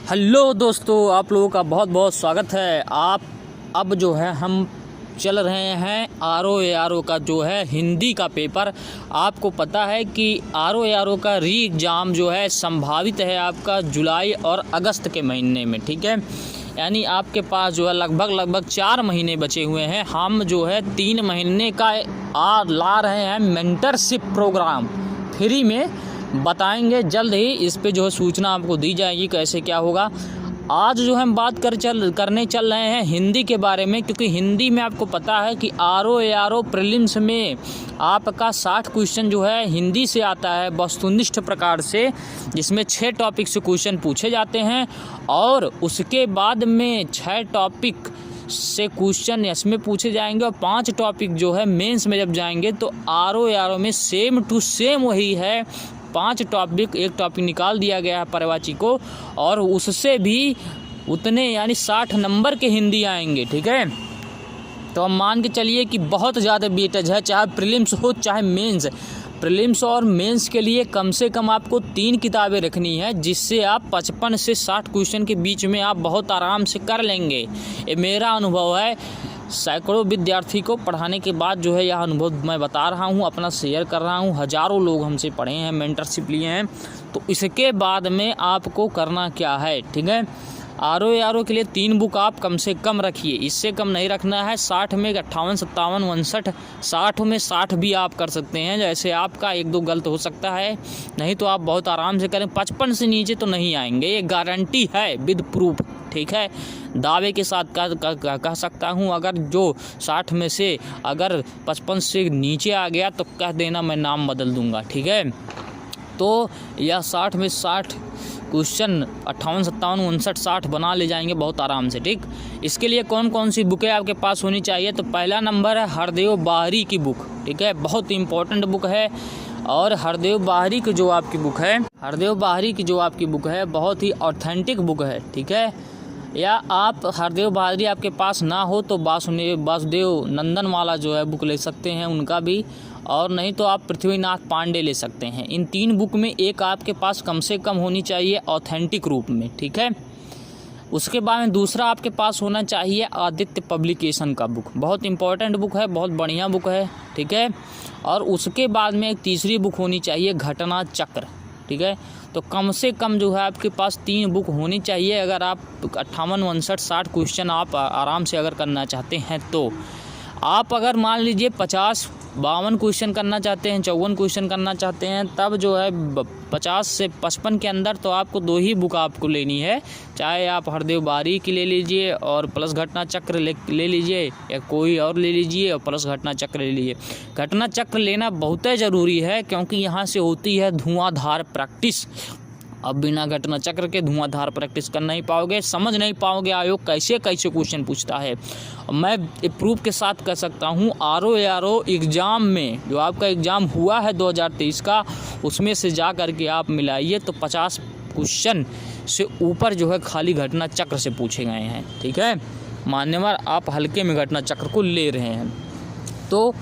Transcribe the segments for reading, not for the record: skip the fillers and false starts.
Hello दोस्तों, आप लोगों का बहुत बहुत स्वागत है। आप अब जो है हम चल रहे हैं आर ओ का जो है हिंदी का पेपर। आपको पता है कि आर ओ का री एग्ज़ाम जो है संभावित है आपका जुलाई और अगस्त के महीने में, ठीक है। यानी आपके पास जो है लगभग 4 महीने बचे हुए हैं। हम जो है 3 महीने का ला रहे हैं मेंटरशिप प्रोग्राम फ्री में, बताएंगे जल्द ही। इस पे जो है सूचना आपको दी जाएगी कैसे क्या होगा। आज जो हम बात करने चल रहे हैं हिंदी के बारे में, क्योंकि हिंदी में आपको पता है कि आर ओ प्रीलिम्स में आपका 60 क्वेश्चन जो है हिंदी से आता है वस्तुनिष्ठ प्रकार से, जिसमें 6 टॉपिक से क्वेश्चन पूछे जाते हैं और उसके बाद में 6 टॉपिक से क्वेश्चन इसमें पूछे जाएंगे और 5 टॉपिक जो है मेंस में जब जाएंगे तो आर ओ में सेम टू सेम वही है। 5 टॉपिक, एक टॉपिक निकाल दिया गया है पर्यायवाची को और उससे भी उतने यानी 60 नंबर के हिंदी आएंगे, ठीक है। तो हम मान के चलिए कि बहुत ज़्यादा वेटेज है, चाहे प्रीलिम्स हो चाहे मेंस। प्रीलिम्स और मेंस के लिए कम से कम आपको 3 किताबें रखनी है, जिससे आप 55 से 60 क्वेश्चन के बीच में आप बहुत आराम से कर लेंगे। ये मेरा अनुभव है, सैकड़ों विद्यार्थी को पढ़ाने के बाद जो है यह अनुभव मैं बता रहा हूँ, अपना शेयर कर रहा हूँ। हज़ारों लोग हमसे पढ़े हैं, मेंटरशिप लिए हैं। तो इसके बाद में आपको करना क्या है, ठीक है। आर ओ के लिए 3 बुक आप कम से कम रखिए, इससे कम नहीं रखना है। 60 में 58, 57, 59, 60 में 60 भी आप कर सकते हैं। जैसे आपका 1-2 गलत हो सकता है, नहीं तो आप बहुत आराम से करें। 55 से नीचे तो नहीं आएंगे, ये गारंटी है विद प्रूफ, ठीक है। दावे के साथ कह सकता हूँ, अगर जो 60 में से अगर 55 से नीचे आ गया तो कह देना मैं नाम बदल दूँगा, ठीक है। तो यह 60 में 60 क्वेश्चन 58, 57, 59, 60 बना ले जाएंगे बहुत आराम से, ठीक। इसके लिए कौन कौन सी बुकें आपके पास होनी चाहिए, तो पहला नंबर है हरदेव बाहरी की बुक, ठीक है। बहुत इंपॉर्टेंट बुक है और हरदेव बाहरी की जो आपकी बुक है बहुत ही ऑथेंटिक बुक है, ठीक है। या आप हरदेव बाहरी आपके पास ना हो तो वासुदेव नंदनवाला जो है बुक ले सकते हैं, उनका भी। और नहीं तो आप पृथ्वीनाथ पांडे ले सकते हैं। इन 3 बुक में एक आपके पास कम से कम होनी चाहिए ऑथेंटिक रूप में, ठीक है। उसके बाद में दूसरा आपके पास होना चाहिए आदित्य पब्लिकेशन का बुक, बहुत इंपॉर्टेंट बुक है, बहुत बढ़िया बुक है, ठीक है। और उसके बाद में एक तीसरी बुक होनी चाहिए घटना चक्र, ठीक है। तो कम से कम जो है आपके पास 3 बुक होनी चाहिए अगर आप 58, 59, 60 क्वेश्चन आप आराम से अगर करना चाहते हैं। तो आप अगर मान लीजिए 50, 52 क्वेश्चन करना चाहते हैं, 54 क्वेश्चन करना चाहते हैं, तब जो है 50 से 55 के अंदर तो आपको 2 ही बुक आपको लेनी है। चाहे आप हरदेव बाहरी की ले लीजिए और प्लस घटना चक्र ले लीजिए, या कोई और ले लीजिए और प्लस घटना चक्र ले लीजिए। घटना चक्र लेना बहुत ज़रूरी है, क्योंकि यहाँ से होती है धुआंधार प्रैक्टिस। अब बिना घटना चक्र के धुआंधार प्रैक्टिस कर नहीं पाओगे, समझ नहीं पाओगे आयोग कैसे कैसे क्वेश्चन पूछता है। मैं प्रूफ के साथ कह सकता हूँ, आर ओ एग्ज़ाम में जो आपका एग्ज़ाम हुआ है 2023 का, उसमें से जा कर के आप मिलाइए तो 50 क्वेश्चन से ऊपर जो है खाली घटना चक्र से पूछे गए हैं, ठीक है। मान्यवर आप हल्के में घटना चक्र को ले रहे हैं। तो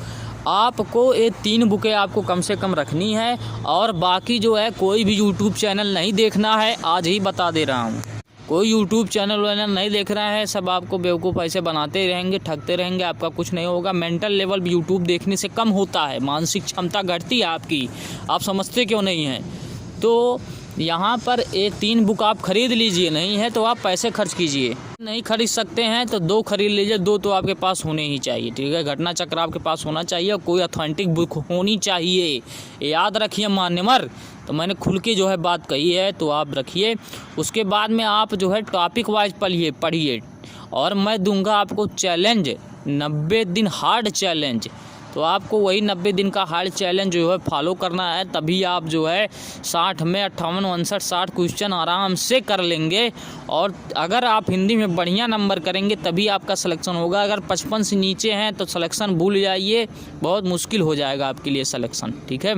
आपको ये 3 बुकें आपको कम से कम रखनी है। और बाकी जो है कोई भी यूट्यूब चैनल नहीं देखना है, आज ही बता दे रहा हूँ। कोई यूट्यूब चैनल नहीं देख रहा है, सब आपको बेवकूफ़ ऐसे बनाते रहेंगे, ठगते रहेंगे, आपका कुछ नहीं होगा। मेंटल लेवल भी यूट्यूब देखने से कम होता है, मानसिक क्षमता घटती है आपकी, आप समझते क्यों नहीं हैं। तो यहाँ पर एक 3 बुक आप खरीद लीजिए, नहीं है तो आप पैसे खर्च कीजिए। नहीं खरीद सकते हैं तो 2 खरीद लीजिए, 2 तो आपके पास होने ही चाहिए, ठीक है। घटना चक्र आपके पास होना चाहिए और कोई ऑथेंटिक बुक होनी चाहिए, याद रखिए मान्यवर। तो मैंने खुल के जो है बात कही है, तो आप रखिए। उसके बाद में आप जो है टॉपिक वाइज पढ़िए और मैं दूंगा आपको चैलेंज, 90 दिन हार्ड चैलेंज। तो आपको वही 90 दिन का हार्ड चैलेंज जो है फॉलो करना है, तभी आप जो है 60 में 58, 59, 60 क्वेश्चन आराम से कर लेंगे। और अगर आप हिंदी में बढ़िया नंबर करेंगे तभी आपका सिलेक्शन होगा। अगर 55 से नीचे हैं तो सिलेक्शन भूल जाइए, बहुत मुश्किल हो जाएगा आपके लिए सिलेक्शन, ठीक है।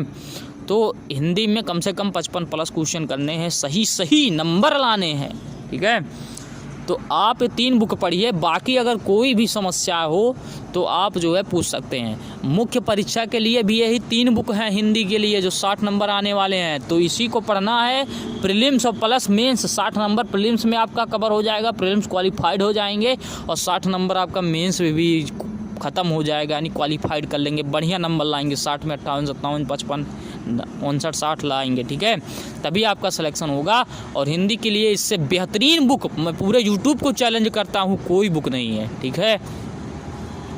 तो हिंदी में कम से कम 55 प्लस क्वेश्चन करने हैं, सही नंबर लाने हैं, ठीक है। तो आप ये 3 बुक पढ़िए, बाकी अगर कोई भी समस्या हो तो आप जो है पूछ सकते हैं। मुख्य परीक्षा के लिए भी यही 3 बुक हैं हिंदी के लिए जो 60 नंबर आने वाले हैं, तो इसी को पढ़ना है। प्रीलिम्स और प्लस मेंस 60 नंबर प्रीलिम्स में आपका कवर हो जाएगा, प्रीलिम्स क्वालिफाइड हो जाएंगे और 60 नंबर आपका मेंस में भी ख़त्म हो जाएगा, यानी क्वालिफाइड कर लेंगे, बढ़िया नंबर लाएंगे, 60 में 58, 57, 55, 59, 60 लाएंगे, ठीक है, तभी आपका सिलेक्शन होगा। और हिंदी के लिए इससे बेहतरीन बुक मैं पूरे यूट्यूब को चैलेंज करता हूँ, कोई बुक नहीं है, ठीक है।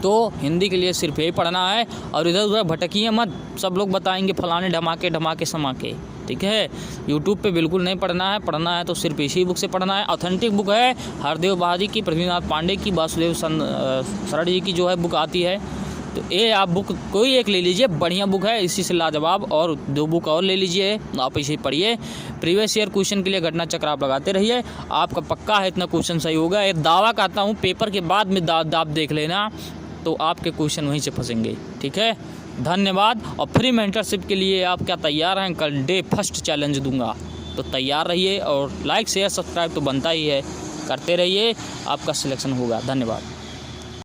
तो हिंदी के लिए सिर्फ यही पढ़ना है और इधर उधर भटकिए मत, सब लोग बताएंगे फलाने ढमाके ढमाके समाके, ठीक है। यूट्यूब पे बिल्कुल नहीं पढ़ना है तो सिर्फ इसी बुक से पढ़ना है। ऑथेंटिक बुक है हरदेव बहादुर की, पृथ्वीनाथ पांडे की, वासुदेव शरण जी की जो है बुक आती है, तो ये आप बुक कोई एक ले लीजिए, बढ़िया बुक है, इसी से लाजवाब। और 2 बुक और ले लीजिए, आप इसे पढ़िए। प्रीवियस ईयर क्वेश्चन के लिए घटना चक्र आप लगाते रहिए, आपका पक्का है इतना क्वेश्चन सही होगा। एक दावा करता हूँ, पेपर के बाद में दाब देख लेना तो आपके क्वेश्चन वहीं से फंसेंगे, ठीक है। धन्यवाद। और फ्री मेंटरशिप के लिए आप क्या तैयार हैं? कल डे 1 चैलेंज दूंगा, तो तैयार रहिए। और लाइक शेयर सब्सक्राइब तो बनता ही है, करते रहिए, आपका सिलेक्शन होगा। धन्यवाद।